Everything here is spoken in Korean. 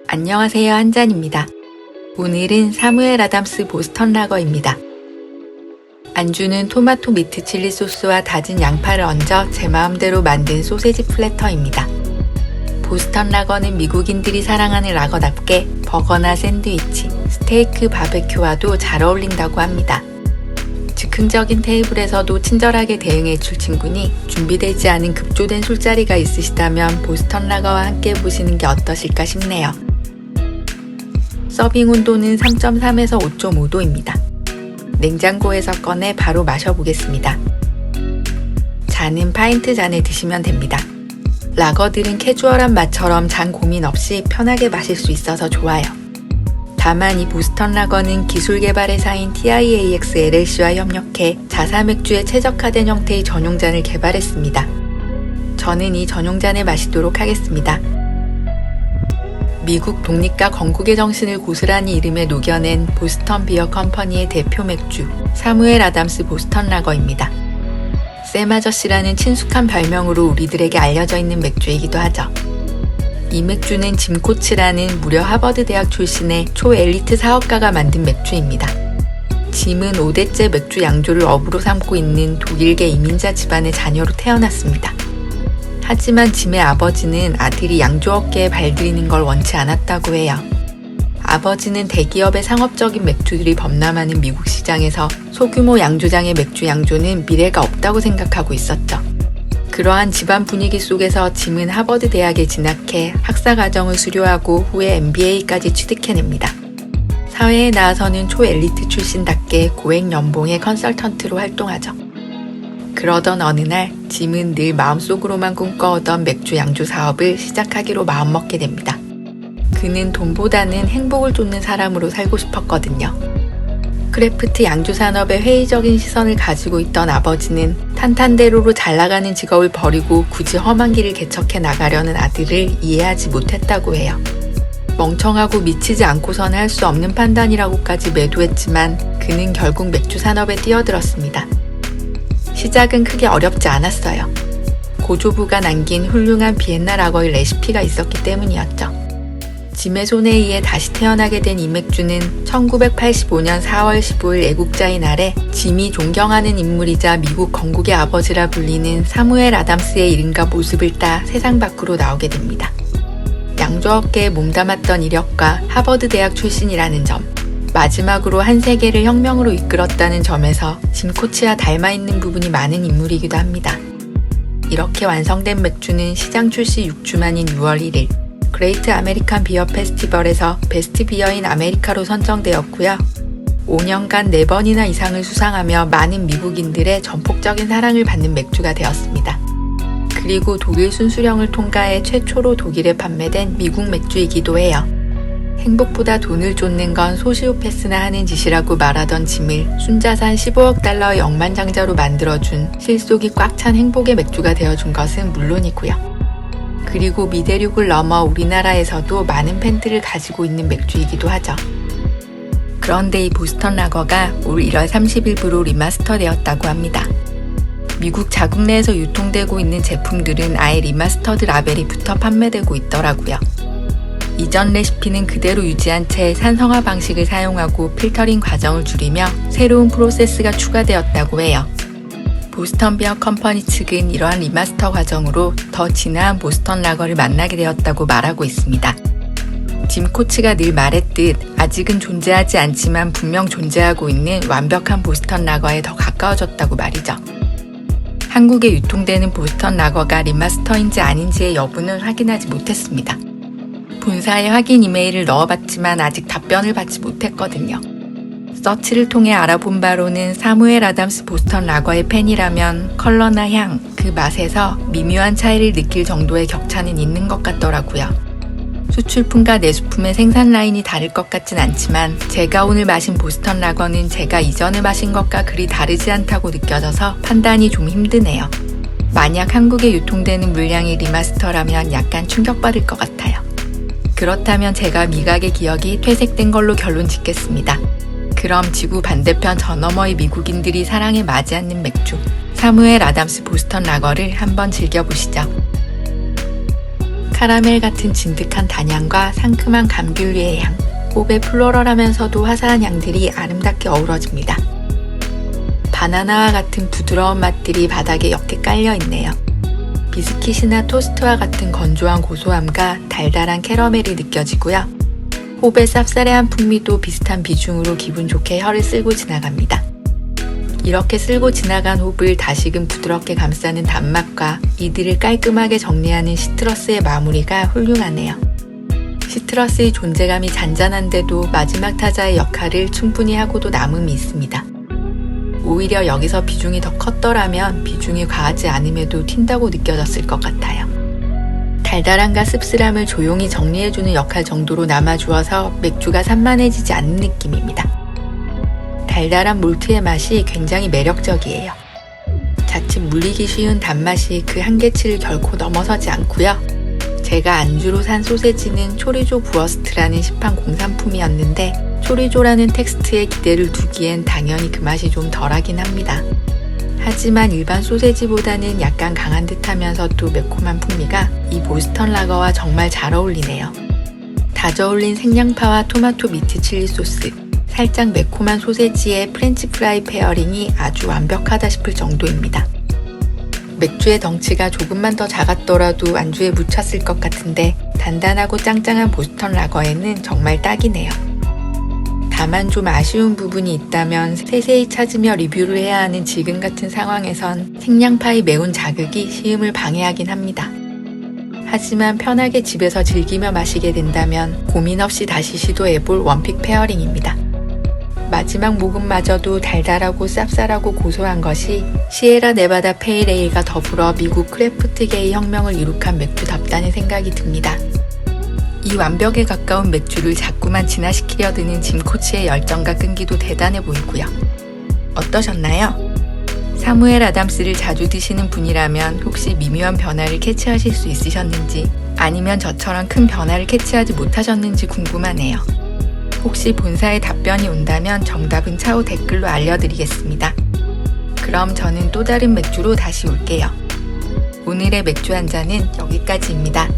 안녕하세요, 한잔입니다. 오늘은 사무엘 아담스 보스턴 라거입니다. 안주는 토마토 미트 칠리 소스와 다진 양파를 얹어 제 마음대로 만든 소세지 플래터입니다. 보스턴 라거는 미국인들이 사랑하는 라거답게 버거나 샌드위치, 스테이크, 바베큐와도 잘 어울린다고 합니다. 즉흥적인 테이블에서도 친절하게 대응해줄 친구니 준비되지 않은 급조된 술자리가 있으시다면 보스턴 라거와 함께 해보시는 게 어떠실까 싶네요. 서빙 온도는 3.3에서 5.5도입니다. 냉장고에서 꺼내 바로 마셔보겠습니다. 잔은 파인트 잔에 드시면 됩니다. 라거들은 캐주얼한 맛처럼 잔 고민 없이 편하게 마실 수 있어서 좋아요. 다만 이 보스턴 라거는 기술 개발 회사인 TIAX LLC와 협력해 자사 맥주에 최적화된 형태의 전용잔을 개발했습니다. 저는 이 전용잔을 마시도록 하겠습니다. 미국 독립과 건국의 정신을 고스란히 이름에 녹여낸 보스턴 비어 컴퍼니의 대표 맥주, 사무엘 아담스 보스턴 라거입니다. 샘 아저씨라는 친숙한 별명으로 우리들에게 알려져 있는 맥주이기도 하죠. 이 맥주는 짐 코츠라는 무려 하버드 대학 출신의 초엘리트 사업가가 만든 맥주입니다. 짐은 5대째 맥주 양조를 업으로 삼고 있는 독일계 이민자 집안의 자녀로 태어났습니다. 하지만 짐의 아버지는 아들이 양조업계에 발들이는 걸 원치 않았다고 해요. 아버지는 대기업의 상업적인 맥주들이 범람하는 미국 시장에서 소규모 양조장의 맥주 양조는 미래가 없다고 생각하고 있었죠. 그러한 집안 분위기 속에서 짐은 하버드 대학에 진학해 학사과정을 수료하고 후에 MBA까지 취득해냅니다. 사회에 나와서는 초엘리트 출신답게 고액 연봉의 컨설턴트로 활동하죠. 그러던 어느 날 짐은 늘 마음속으로만 꿈꿔오던 맥주 양조 사업을 시작하기로 마음먹게 됩니다. 그는 돈보다는 행복을 쫓는 사람으로 살고 싶었거든요. 크래프트 양조 산업에 회의적인 시선을 가지고 있던 아버지는 탄탄대로로 잘나가는 직업을 버리고 굳이 험한 길을 개척해 나가려는 아들을 이해하지 못했다고 해요. 멍청하고 미치지 않고서는 할 수 없는 판단이라고까지 매도했지만 그는 결국 맥주 산업에 뛰어들었습니다. 시작은 크게 어렵지 않았어요. 고조부가 남긴 훌륭한 비엔나 라거의 레시피가 있었기 때문이었죠. 짐의 손에 의해 다시 태어나게 된 이 맥주는 1985년 4월 15일 애국자의 날에 짐이 존경하는 인물이자 미국 건국의 아버지라 불리는 사무엘 아담스의 이름과 모습을 따 세상 밖으로 나오게 됩니다. 양조업계에 몸담았던 이력과 하버드 대학 출신이라는 점, 마지막으로 한 세계를 혁명으로 이끌었다는 점에서 짐 코츠와 닮아있는 부분이 많은 인물이기도 합니다. 이렇게 완성된 맥주는 시장 출시 6주 만인 6월 1일 그레이트 아메리칸 비어 페스티벌에서 베스트 비어인 아메리카로 선정되었고요. 5년간 4번이나 이상을 수상하며 많은 미국인들의 전폭적인 사랑을 받는 맥주가 되었습니다. 그리고 독일 순수령을 통과해 최초로 독일에 판매된 미국 맥주이기도 해요. 행복보다 돈을 쫓는 건 소시오패스나 하는 짓이라고 말하던 짐을 순자산 15억 달러의 억만장자로 만들어준 실속이 꽉 찬 행복의 맥주가 되어준 것은 물론이고요. 그리고 미대륙을 넘어 우리나라에서도 많은 팬들을 가지고 있는 맥주이기도 하죠. 그런데 이 보스턴 라거가 올 1월 30일부로 리마스터 되었다고 합니다. 미국 자국 내에서 유통되고 있는 제품들은 아예 리마스터드 라벨이 붙어 판매되고 있더라고요. 이전 레시피는 그대로 유지한 채 산성화 방식을 사용하고 필터링 과정을 줄이며 새로운 프로세스가 추가되었다고 해요. 보스턴 비어 컴퍼니 측은 이러한 리마스터 과정으로 더 진화한 보스턴 라거를 만나게 되었다고 말하고 있습니다. 짐 코츠가 늘 말했듯 아직은 존재하지 않지만 분명 존재하고 있는 완벽한 보스턴 라거에 더 가까워졌다고 말이죠. 한국에 유통되는 보스턴 라거가 리마스터인지 아닌지의 여부는 확인하지 못했습니다. 본사에 확인 이메일을 넣어봤지만 아직 답변을 받지 못했거든요. 서치를 통해 알아본 바로는 사무엘 아담스 보스턴 라거의 팬이라면 컬러나 향, 그 맛에서 미묘한 차이를 느낄 정도의 격차는 있는 것 같더라고요. 수출품과 내수품의 생산 라인이 다를 것 같진 않지만 제가 오늘 마신 보스턴 라거는 제가 이전에 마신 것과 그리 다르지 않다고 느껴져서 판단이 좀 힘드네요. 만약 한국에 유통되는 물량이 리마스터라면 약간 충격받을 것 같아요. 그렇다면 제가 미각의 기억이 퇴색된 걸로 결론 짓겠습니다. 그럼 지구 반대편 저 너머의 미국인들이 사랑에 맞지 않는 맥주, 사무엘 아담스 보스턴 라거를 한번 즐겨보시죠. 카라멜 같은 진득한 단향과 상큼한 감귤류의 향, 호배 플로럴하면서도 화사한 향들이 아름답게 어우러집니다. 바나나와 같은 부드러운 맛들이 바닥에 옅게 깔려있네요. 비스킷이나 토스트와 같은 건조한 고소함과 달달한 캐러멜이 느껴지고요. 홉의 쌉싸래한 풍미도 비슷한 비중으로 기분 좋게 혀를 쓸고 지나갑니다. 이렇게 쓸고 지나간 홉을 다시금 부드럽게 감싸는 단맛과 이들을 깔끔하게 정리하는 시트러스의 마무리가 훌륭하네요. 시트러스의 존재감이 잔잔한데도 마지막 타자의 역할을 충분히 하고도 남음이 있습니다. 오히려 여기서 비중이 더 컸더라면 비중이 과하지 않음에도 튄다고 느껴졌을 것 같아요. 달달함과 씁쓸함을 조용히 정리해주는 역할 정도로 남아주어서 맥주가 산만해지지 않는 느낌입니다. 달달한 몰트의 맛이 굉장히 매력적이에요. 자칫 물리기 쉬운 단맛이 그 한계치를 결코 넘어서지 않고요. 제가 안주로 산 소세지는 초리조 부어스트라는 시판 공산품이었는데 초리조라는 텍스트에 기대를 두기엔 당연히 그 맛이 좀 덜하긴 합니다. 하지만 일반 소세지보다는 약간 강한 듯하면서도 매콤한 풍미가 이 보스턴 라거와 정말 잘 어울리네요. 다져올린 생양파와 토마토 미트 칠리 소스, 살짝 매콤한 소세지의 프렌치 프라이 페어링이 아주 완벽하다 싶을 정도입니다. 맥주의 덩치가 조금만 더 작았더라도 안주에 묻혔을 것 같은데 단단하고 짱짱한 보스턴 라거에는 정말 딱이네요. 다만 좀 아쉬운 부분이 있다면 세세히 찾으며 리뷰를 해야 하는 지금 같은 상황에선 생양파의 매운 자극이 시음을 방해하긴 합니다. 하지만 편하게 집에서 즐기며 마시게 된다면 고민 없이 다시 시도해볼 원픽 페어링입니다. 마지막 모금마저도 달달하고 쌉쌀하고 고소한 것이 시에라 네바다 페일 에일과 더불어 미국 크래프트계의 혁명을 이룩한 맥주답다는 생각이 듭니다. 이 완벽에 가까운 맥주를 자꾸만 진화시키려 드는 짐 코치의 열정과 끈기도 대단해 보이고요. 어떠셨나요? 사무엘 아담스를 자주 드시는 분이라면 혹시 미묘한 변화를 캐치하실 수 있으셨는지 아니면 저처럼 큰 변화를 캐치하지 못하셨는지 궁금하네요. 혹시 본사에 답변이 온다면 정답은 차후 댓글로 알려드리겠습니다. 그럼 저는 또 다른 맥주로 다시 올게요. 오늘의 맥주 한 잔은 여기까지입니다.